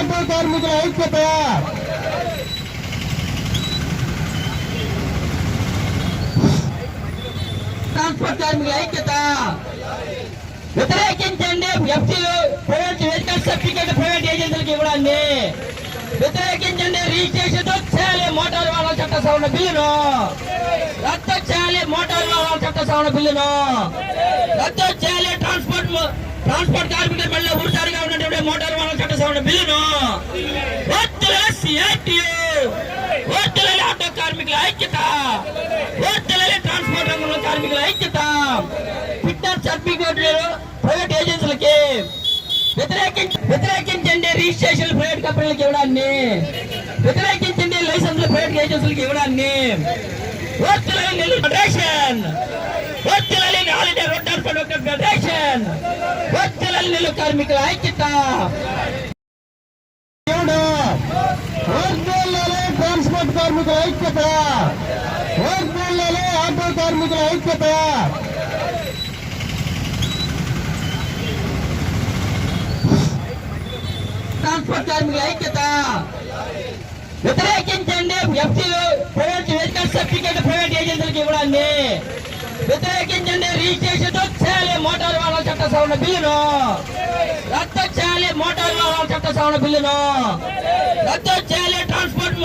Auto కార్మికుల ఐక్యత, transport కార్మికుల ఐక్యత, వ్యతిరేకించండి ఎఫ్సీలు ప్రైవేట్ వెహికల్ సర్టిఫికేట్ ప్రైవేట్ ఏజెన్సీలకు ఇవ్వడాన్ని, వ్యతిరేకించండి రిజిస్ట్రేషన్ చేయాలి మోటార్ వాహనాల చట్ట సవరణ బిల్లును, రద్దు చేయాలి మోటార్ వాహనాల చట్ట సవరణ బిల్లును, రద్దు చేయాలి ట్రాన్స్పోర్ట్ కార్మికుల మెళ్ళ ఉరితారుగా ఉన్నటువంటి మోటార్ వాహనాల చట్ట సవరణ బిల్లును, వర్తిల్లాలి సిఐటియు, వర్తిల్లాలి ఆటో కార్మికుల ఐక్యత, వర్తిల్లాలి ట్రాన్స్పోర్ట్ రంగంలో కార్మికుల ఐక్యత, ఫిట్నెస్ సర్టిఫికేట్లు ప్రైవేట్ ఏజెన్సీలకి, వ్యతిరేకించండి రిజిస్ట్రేషన్ ప్రైవేట్ కంపెనీలకు ఇవ్వడాన్ని, వ్యతిరేకించండి లైసెన్స్ ప్రైవేట్ ఏజెన్సీలకు ఇవ్వడాన్ని, federation holiday road transport federation, Nellore కార్మికుల ఐక్యత, ట్రాన్స్పోర్ట్ కార్మికుల ఐక్యత, ఆటో కార్మికుల ఐక్యత, ట్రాన్స్పోర్ట్ కార్మికుల ఐక్యత, వ్యతిరేకించండి ఎఫ్సీలు ప్రైవేట్ వెహికల్ సర్టిఫికేట్ ప్రైవేట్ ఏజెన్సీలకు ఇవ్వడాన్ని, వ్యతిరేకించండి రిజిస్ట్రేషన్ చేయాలి మోటార్ వాహనాల చట్ట సవరణ బిల్లును, రద్దు చేయాలి మోటార్ వాహనాల చట్ట సవరణ బిల్లును, రద్దు చేయాలి ట్రాన్స్పోర్ట్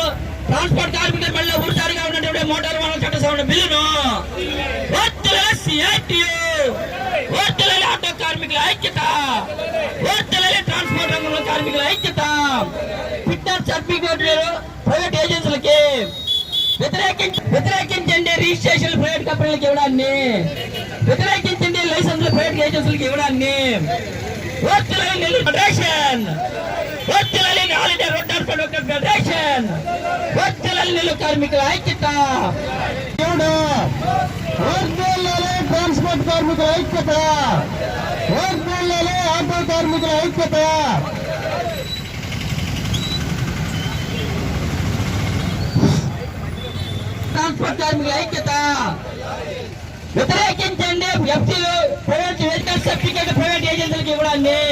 కార్మికుల మెళ్ళ ఉరితారుగా ఉన్నటువంటి మోటార్ వాహనాల చట్ట సవరణ బిల్లును, వర్తిల్లాలి సిఐటియు, వర్తిల్లాలి ఆటో కార్మికుల ఐక్యత, వర్తిల్లాలి ట్రాన్స్పోర్ట్ రంగంలో కార్మికుల ఐక్యత, ఫిట్నెస్ సర్టిఫికేట్లు ప్రైవేట్ ఏజెన్సీలకి, వ్యతిరేకించండి రిజిస్ట్రేషన్ ప్రైవేట్ కంపెనీలకు ఇవ్వడాన్ని, వ్యతిరేకించండి లైసెన్స్ ప్రైవేట్ ఏజెన్సీలకు ఇవ్వడాన్ని, Nellore federation holiday road transport federation, Nellore కార్మికుల ఐక్యత, ట్రాన్స్పోర్ట్ కార్మికుల ఐక్యత, ఆటో కార్మికుల ఐక్యత, ట్రాన్స్పోర్ట్ కార్మికుల ఐక్యత, వ్యతిరేకించండి ఎఫ్సీలు ప్రైవేట్ వెహికల్ సర్టిఫికేట్ ప్రైవేట్ ఏజెన్సీలకు ఇవ్వడాన్ని,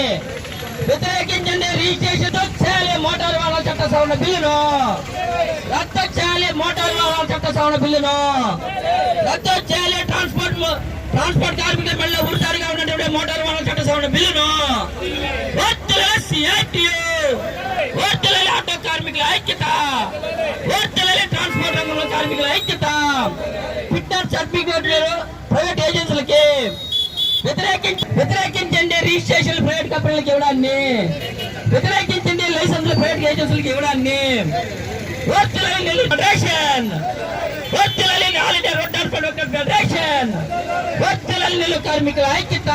వ్యతిరేకించండి రిజిస్ట్రేషన్ చేయాలి మోటార్ వాహనాల చట్ట సవరణ బిల్లును, రద్దు చేయాలి మోటార్ వాహనాల చట్ట సవరణ బిల్లును, రద్దు చేయాలి ట్రాన్స్పోర్ట్ కార్మికుల మెళ్ళ ఉరితారుగా ఉన్నటువంటి మోటార్ వాహనాల చట్ట సవరణ బిల్లును, వర్తిల్లాలి సిఐటియు, వర్తిల్లాలి ఆటో కార్మికుల ఐక్యత, వర్తిల్లాలి ట్రాన్స్పోర్ట్ రంగంలో కార్మికుల ఐక్యత, ఫిట్నెస్ సర్టిఫికేట్లు ప్రైవేట్ ఏజెన్సీలకి, వ్యతిరేకించండి రిజిస్ట్రేషన్ ప్రైవేట్ కంపెనీలకు ఇవ్వడాన్ని, వ్యతిరేకించండి లైసెన్స్ ప్రైవేట్ ఏజెన్సీలకు ఇవ్వడాన్ని, Nellore federation holiday road transport federation, Nellore కార్మికుల ఐక్యత.